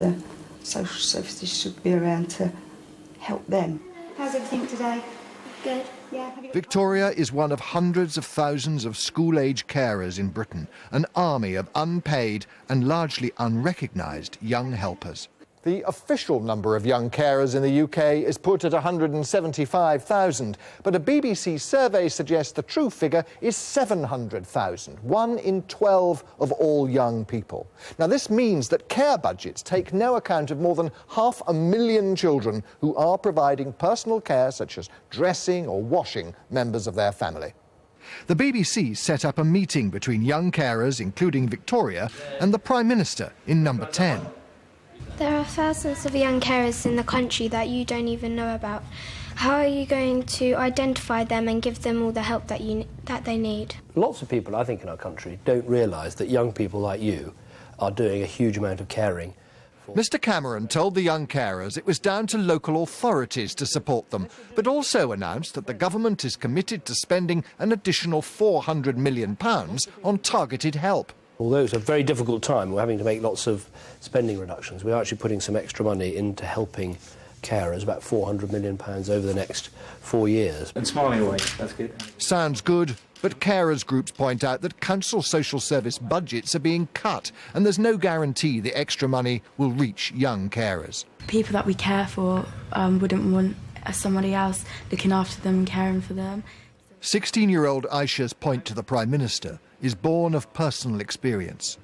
The social services should be around to help them. How's everything today? Good. Yeah. Victoria is one of hundreds of thousands of school-age carers in Britain, an army of unpaid and largely unrecognised young helpers. The official number of young carers in the UK is put at 175,000, but a BBC survey suggests the true figure is 700,000, 1 in 12 of all young people. Now, this means that care budgets take no account of more than 500,000 children who are providing personal care, such as dressing or washing members of their family. The BBC set up a meeting between young carers, including Victoria, and the Prime Minister in number 10. There are thousands of young carers in the country that you don't even know about. How are you going to identify them and give them all the help that they need? Lots of people, I think, in our country don't realise that young people like you are doing a huge amount of caring. Mr Cameron told the young carers it was down to local authorities to support them, but also announced that the government is committed to spending an additional £400 million on targeted help. Although it's a very difficult time, we're having to make lots of spending reductions. We're actually putting some extra money into helping carers, about £400 million over the next 4 years. And smiling away, that's good. Sounds good, but carers groups point out that council social service budgets are being cut and there's no guarantee the extra money will reach young carers. People that we care for wouldn't want somebody else looking after them and caring for them. 16-year-old Aisha's point to the Prime Minister is born of personal experience.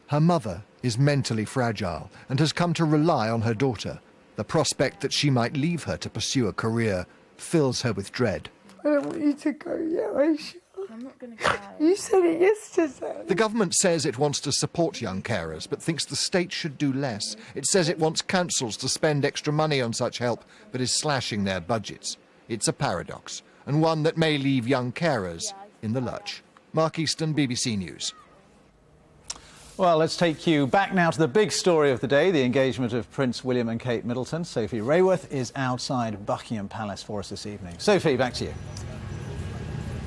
Her mother is mentally fragile and has come to rely on her daughter. The prospect that she might leave her to pursue a career fills her with dread. I don't want you to go yet, Aisha. I'm not going to cry. You said it yesterday. The government says it wants to support young carers, but thinks the state should do less. It says it wants councils to spend extra money on such help, but is slashing their budgets. It's a paradox, and one that may leave young carers in the lurch. Mark Easton, BBC News. Well, let's take you back now to the big story of the day, the engagement of Prince William and Kate Middleton. Sophie Raworth is outside Buckingham Palace for us this evening. Sophie, back to you.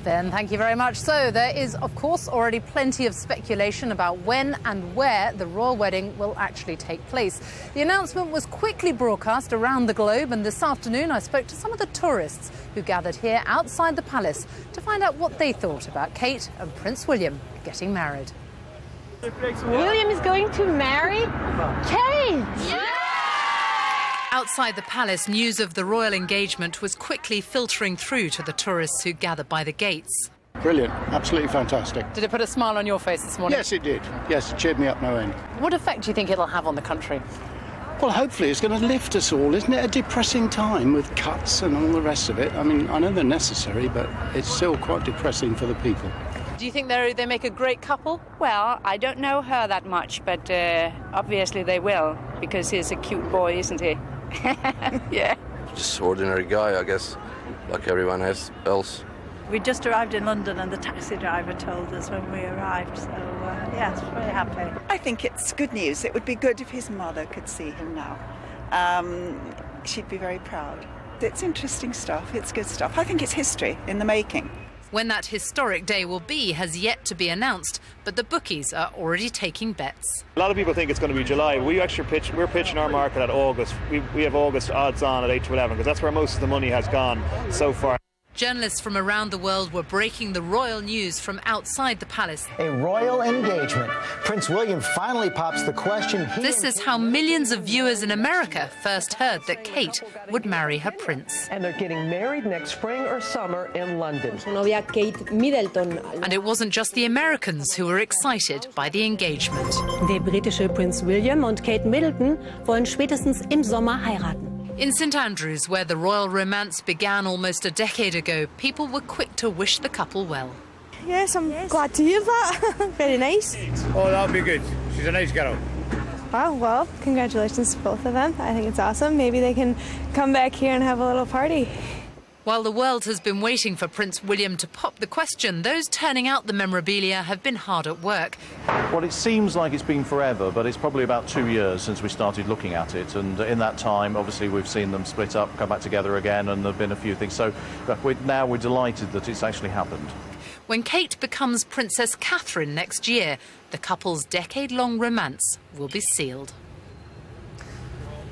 Ben, thank you very much. So there is, of course, already plenty of speculation about when and where the royal wedding will actually take place. The announcement was quickly broadcast around the globe, and this afternoon I spoke to some of the tourists who gathered here outside the palace to find out what they thought about Kate and Prince William getting married. William is going to marry Kate! Yeah! Outside the palace, news of the royal engagement was quickly filtering through to the tourists who gathered by the gates. Brilliant, absolutely fantastic. Did it put a smile on your face this morning? Yes, it did. Yes, it cheered me up no end. What effect do you think it'll have on the country? Well, hopefully it's going to lift us all. Isn't it a depressing time with cuts and all the rest of it? I mean, I know they're necessary, but it's still quite depressing for the people. Do you think they make a great couple? Well, I don't know her that much, but obviously they will, because he's a cute boy, isn't he? Yeah. Just ordinary guy, I guess, like everyone else. We just arrived in London and the taxi driver told us when we arrived, so yes, very happy. I think it's good news. It would be good if his mother could see him now. She'd be very proud. It's interesting stuff, it's good stuff. I think it's history in the making. When that historic day will be has yet to be announced, but the bookies are already taking bets. A lot of people think it's going to be July. We're pitching our market at August. We have August odds on at 8 to 11 because that's where most of the money has gone so far. Journalists from around the world were breaking the royal news from outside the palace. A royal engagement. Prince William finally pops the question. This is how millions of viewers in America first heard that Kate would marry her prince. And they're getting married next spring or summer in London. Kate Middleton. And it wasn't just the Americans who were excited by the engagement. Der britische Prinz William und Kate Middleton wollen spätestens im Sommer heiraten. In St Andrews, where the royal romance began almost a decade ago, people were quick to wish the couple well. Yes, I'm glad to hear that. Very nice. Oh, that'll be good. She's a nice girl. Wow, well, congratulations to both of them. I think it's awesome. Maybe they can come back here and have a little party. While the world has been waiting for Prince William to pop the question, those turning out the memorabilia have been hard at work. Well, it seems like it's been forever, but it's probably about 2 years since we started looking at it. And in that time, obviously, we've seen them split up, come back together again, and there have been a few things. So now we're delighted that it's actually happened. When Kate becomes Princess Catherine next year, the couple's decade-long romance will be sealed.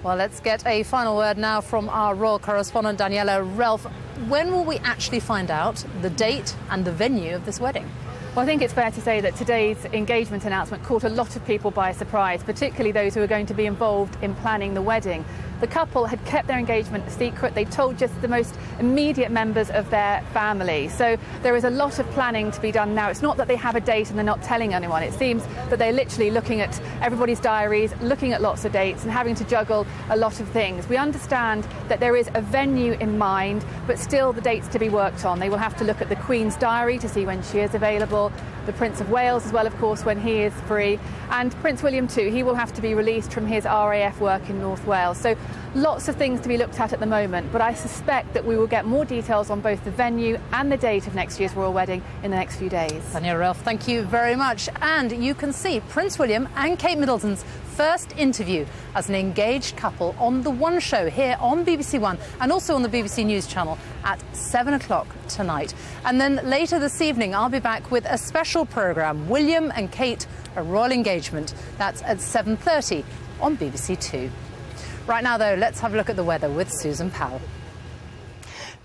Well, let's get a final word now from our royal correspondent, Daniela Relph. When will we actually find out the date and the venue of this wedding? Well, I think it's fair to say that today's engagement announcement caught a lot of people by surprise, particularly those who are going to be involved in planning the wedding. The couple had kept their engagement secret. They told just the most immediate members of their family. So there is a lot of planning to be done now. It's not that they have a date and they're not telling anyone. It seems that they're literally looking at everybody's diaries, looking at lots of dates and having to juggle a lot of things. We understand that there is a venue in mind, but still the dates to be worked on. They will have to look at the Queen's diary to see when she is available, the Prince of Wales as well, of course, when he is free, and Prince William too. He will have to be released from his RAF work in North Wales. So lots of things to be looked at the moment, but I suspect that we will get more details on both the venue and the date of next year's royal wedding in the next few days. Daniela Relph, thank you very much. And you can see Prince William and Kate Middleton's first interview as an engaged couple on The One Show here on BBC One and also on the BBC News channel at 7 o'clock tonight. And then later this evening, I'll be back with a special programme, William and Kate, a royal engagement. That's at 7:30 on BBC Two. Right now, though, let's have a look at the weather with Susan Powell.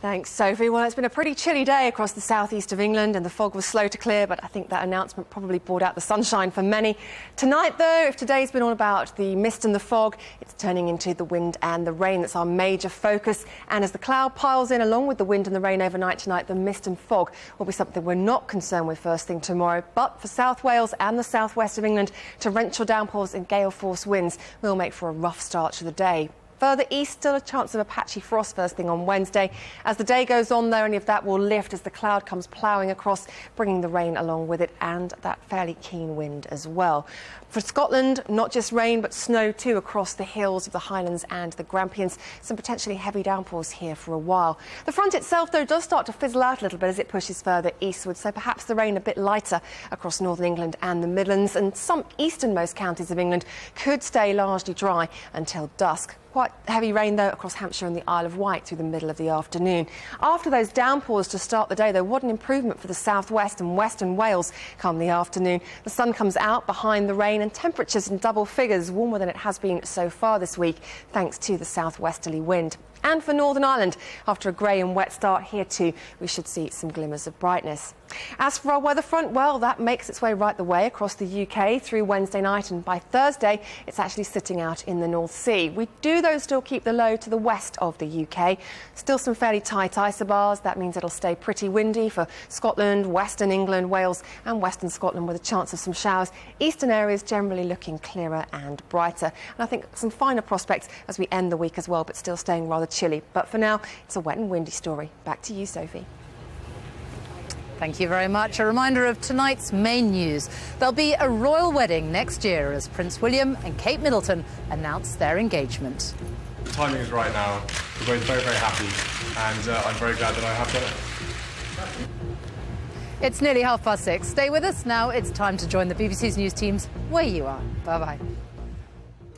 Thanks, Sophie. Well, it's been a pretty chilly day across the southeast of England and the fog was slow to clear, but I think that announcement probably brought out the sunshine for many. Tonight, though, if today's been all about the mist and the fog, it's turning into the wind and the rain. That's our major focus. And as the cloud piles in along with the wind and the rain overnight tonight, the mist and fog will be something we're not concerned with first thing tomorrow. But for South Wales and the southwest of England, torrential downpours and gale-force winds will make for a rough start to the day. Further east, still a chance of a patchy frost first thing on Wednesday. As the day goes on, though, any of that will lift as the cloud comes ploughing across, bringing the rain along with it and that fairly keen wind as well. For Scotland, not just rain, but snow too across the hills of the Highlands and the Grampians. Some potentially heavy downpours here for a while. The front itself, though, does start to fizzle out a little bit as it pushes further eastward, so perhaps the rain a bit lighter across northern England and the Midlands, and some easternmost counties of England could stay largely dry until dusk. Quite heavy rain, though, across Hampshire and the Isle of Wight through the middle of the afternoon. After those downpours to start the day, though, what an improvement for the southwest and western Wales come the afternoon. The sun comes out behind the rain and temperatures in double figures, warmer than it has been so far this week, thanks to the southwesterly wind. And for Northern Ireland, after a grey and wet start here too, we should see some glimmers of brightness. As for our weather front, well, that makes its way right the way across the UK through Wednesday night, and by Thursday it's actually sitting out in the North Sea. We do, though, still keep the low to the west of the UK. Still some fairly tight isobars. That means it'll stay pretty windy for Scotland, Western England, Wales and Western Scotland with a chance of some showers. Eastern areas generally looking clearer and brighter. And I think some finer prospects as we end the week as well, but still staying rather chilly. But for now, it's a wet and windy story. Back to you, Sophie. Thank you very much. A reminder of tonight's main news. There'll be a royal wedding next year as Prince William and Kate Middleton announce their engagement. The timing is right now. We're both very, very happy, and I'm very glad that I have done it. It's nearly 6:30. Stay with us now. It's time to join the BBC's news teams where you are. Bye-bye.